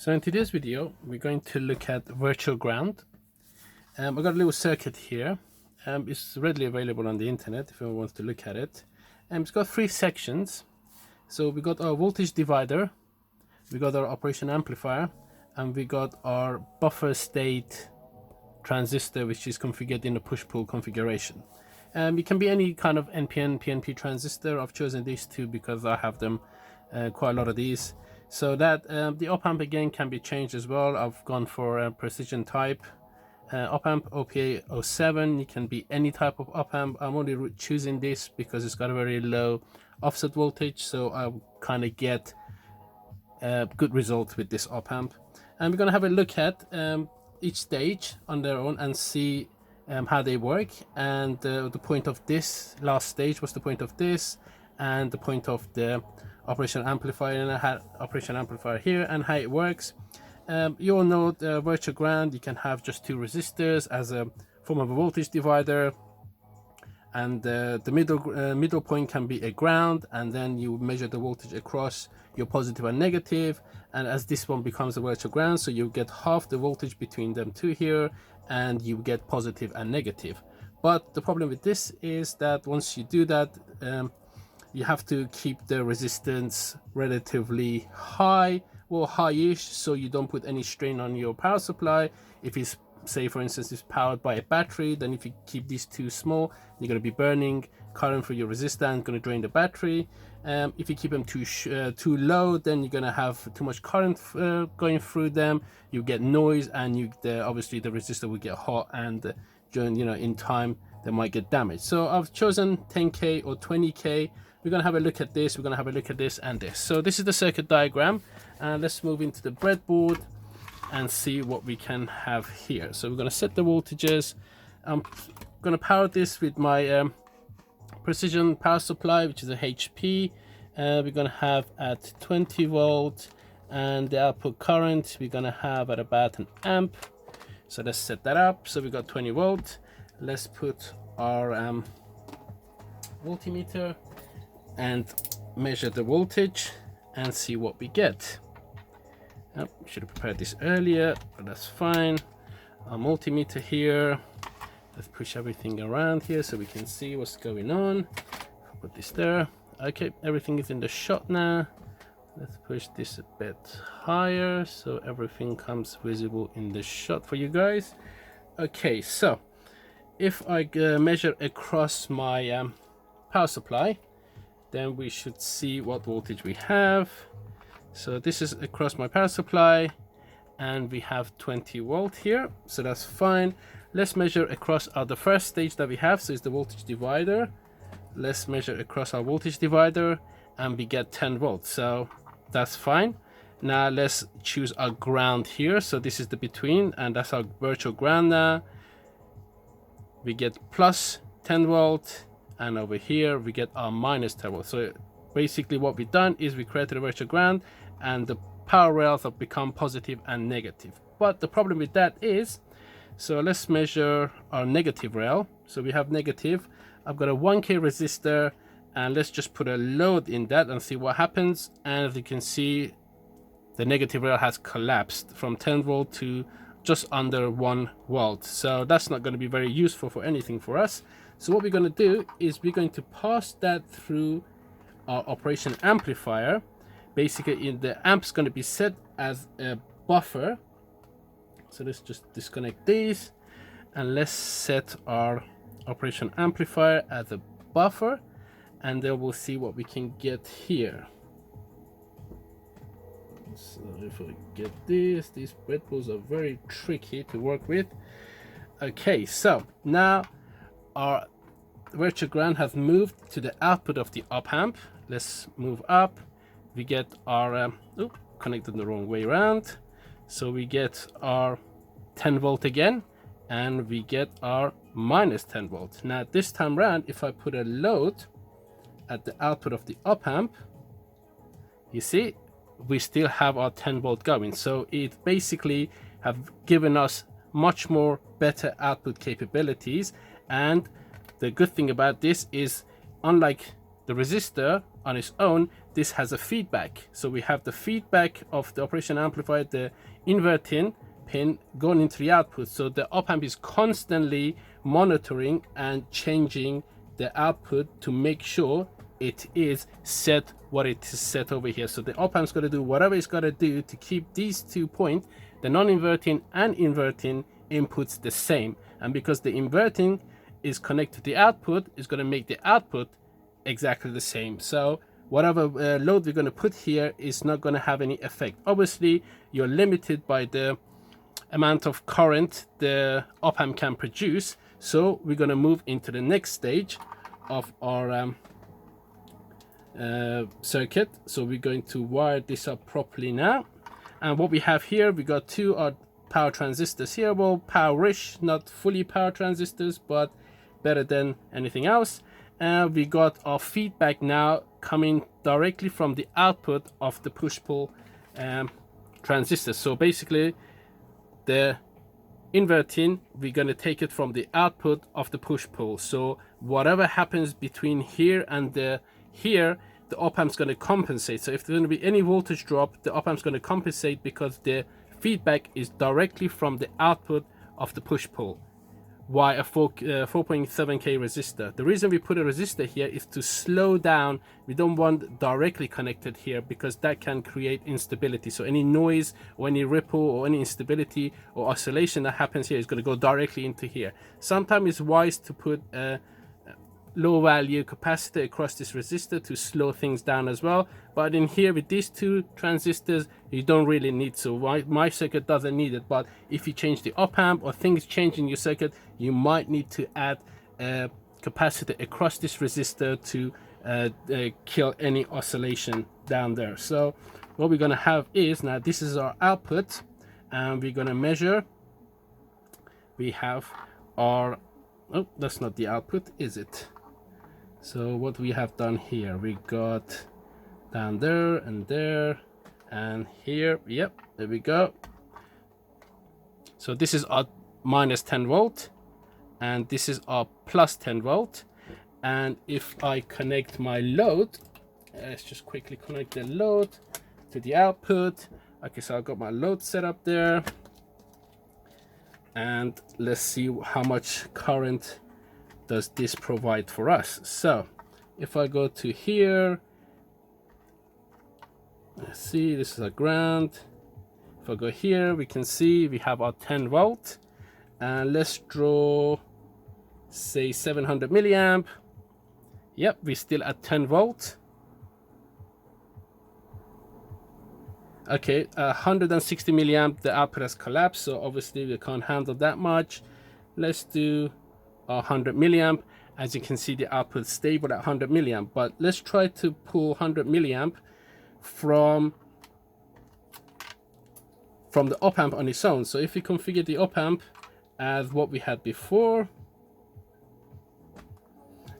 So in today's video, we're going to look at virtual ground. I've got a little circuit here. It's readily available on the internet if anyone wants to look at it. It's got three sections. So we got our voltage divider, we got our operation amplifier, and we got our buffer state transistor, which is configured in a push-pull configuration. It can be any kind of NPN, PNP transistor. I've chosen these two because I have them, quite a lot of these. So that the op amp again can be changed as well. I've gone for a precision type op amp, OPA 07. It can be any type of op amp. I'm only choosing this because it's got a very low offset voltage, so I kind of get good results with this op amp. And we're going to have a look at each stage on their own and see how they work, and the point of this last stage was the point of this, and the point of the operation amplifier, and I had operation amplifier here and how it works. You all know the virtual ground, you can have just two resistors as a form of a voltage divider, and the middle point can be a ground, and then you measure the voltage across your positive and negative, and as this one becomes a virtual ground, so you get half the voltage between them two here, and you get positive and negative. But the problem with this is that once you do that, you have to keep the resistance relatively high, well, high-ish, so you don't put any strain on your power supply. If it's, say for instance, it's powered by a battery, then if you keep these too small, you're going to be burning current through your resistor and going to drain the battery. If you keep them too low, then you're going to have too much current going through them. You get noise, and obviously the resistor will get hot, and during, in time they might get damaged. So I've chosen 10k or 20k. We're going to have a look at this, we're going to have a look at this and this. So this is the circuit diagram, and let's move into the breadboard and see what we can have here. So we're going to set the voltages. I'm going to power this with my precision power supply, which is a HP. We're going to have at 20 volt, and the output current we're going to have at about an amp. So let's set that up. So we got 20 volt. Let's put our multimeter and measure the voltage and see what we get. Should have prepared this earlier, but that's fine. Our multimeter here. Let's push everything around here so we can see what's going on. Put this there. Okay, everything is in the shot now. Let's push this a bit higher so everything comes visible in the shot for you guys. Okay, so if I measure across my power supply, then we should see what voltage we have. So this is across my power supply, and we have 20 volt here, so that's fine. Let's measure across the first stage that we have, so it's the voltage divider. Let's measure across our voltage divider, and we get 10 volts, so that's fine. Now let's choose our ground here, so this is the between, and that's our virtual ground. Now we get plus 10 volt, and over here we get our minus 10 volt. So basically what we've done is we created a virtual ground, and the power rails have become positive and negative. But the problem with that is, so let's measure our negative rail. So we have negative. I've got a 1k resistor, and let's just put a load in that and see what happens. And as you can see, the negative rail has collapsed from 10 volt to just under 1 volt. So that's not going to be very useful for anything for us. So what we're going to do is we're going to pass that through our operation amplifier. Basically, the amp's going to be set as a buffer. So let's just disconnect these, and let's set our operation amplifier as a buffer, and then we'll see what we can get here. So if I get this, these breadboards are very tricky to work with. Okay, so now our virtual ground has moved to the output of the op amp. Let's move up. We get our connected the wrong way around, so we get our 10 volt again, and we get our minus 10 volt. Now this time around, if I put a load at the output of the op amp, you see we still have our 10 volt going. So it basically have given us much more better output capabilities. And the good thing about this is, unlike the resistor on its own, this has a feedback. So we have the feedback of the operation amplifier, the inverting pin going into the output. So the op-amp is constantly monitoring and changing the output to make sure it is set what it is set over here. So the op-amp's got to do whatever it's got to do to keep these 2 points, the non-inverting and inverting inputs, the same. And because the inverting is connected to the output, is going to make the output exactly the same. So whatever load we're going to put here is not going to have any effect. Obviously, you're limited by the amount of current the op-amp can produce. So we're going to move into the next stage of our circuit. So we're going to wire this up properly now. And what we have here, we got 2 power transistors here. Well, power-ish, not fully power transistors, but better than anything else. And we got our feedback now coming directly from the output of the push-pull transistor. So basically, the inverting, we're going to take it from the output of the push-pull. So whatever happens between here and here, the op-amp's going to compensate. So if there's going to be any voltage drop, the op-amp's going to compensate because the feedback is directly from the output of the push-pull. Why a 4.7K resistor? The reason we put a resistor here is to slow down. We don't want directly connected here because that can create instability. So any noise or any ripple or any instability or oscillation that happens here is going to go directly into here. Sometimes it's wise to put a low value capacitor across this resistor to slow things down as well, but in here with these 2 transistors you don't really need to. My circuit doesn't need it, but if you change the op-amp or things change in your circuit, you might need to add a capacitor across this resistor to kill any oscillation down there. So what we're going to have is, now this is our output and we're going to measure. We have our, oh, that's not the output, is it? So what we have done here, we got down there and here. Yep, there we go. So this is our minus 10 volt and this is our plus 10 volt. And if I connect my load, let's just quickly connect the load to the output. Okay, so I've got my load set up there and let's see how much current does this provide for us. So if I go to here, let's see, this is a ground. If I go here, we can see we have our 10 volt and let's draw, say 700 milliamp. Yep, we're still at 10 volt. Okay, 160 milliamp, the output has collapsed, so obviously we can't handle that much. Let's do 100 milliamp. As you can see, the output is stable at 100 milliamp, but let's try to pull 100 milliamp from the op-amp on its own. So if we configure the op-amp as what we had before,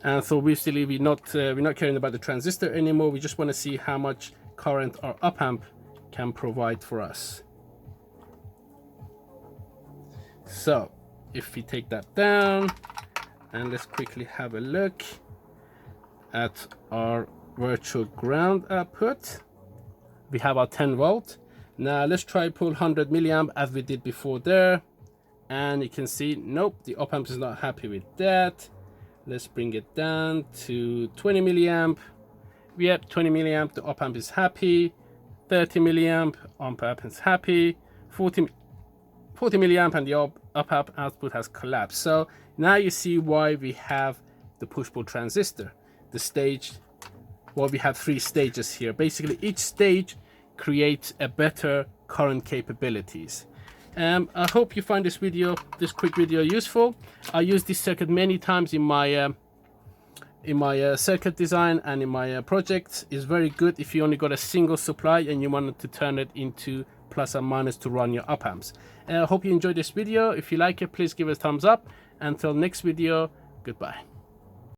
and so we're not caring about the transistor anymore, we just want to see how much current our op-amp can provide for us. So if we take that down and let's quickly have a look at our virtual ground output, we have our 10 volt. Now let's try pull 100 milliamp as we did before there, and you can see, nope, the op-amp is not happy with that. Let's bring it down to 20 milliamp. Yep, 20 milliamp, the op-amp is happy. 30 milliamp, op-amp is happy. 40 milliamp and the op-amp output has collapsed. So now you see why we have the push-pull transistor. The stage, well, we have 3 stages here. Basically, each stage creates a better current capabilities. I hope you find this quick video useful. I use this circuit many times in my circuit design and in my projects. It's very good if you only got a single supply and you wanted to turn it into plus and minus to run your op-amps. I hope you enjoyed this video. If you like it, please give it a thumbs up. Until next video, goodbye.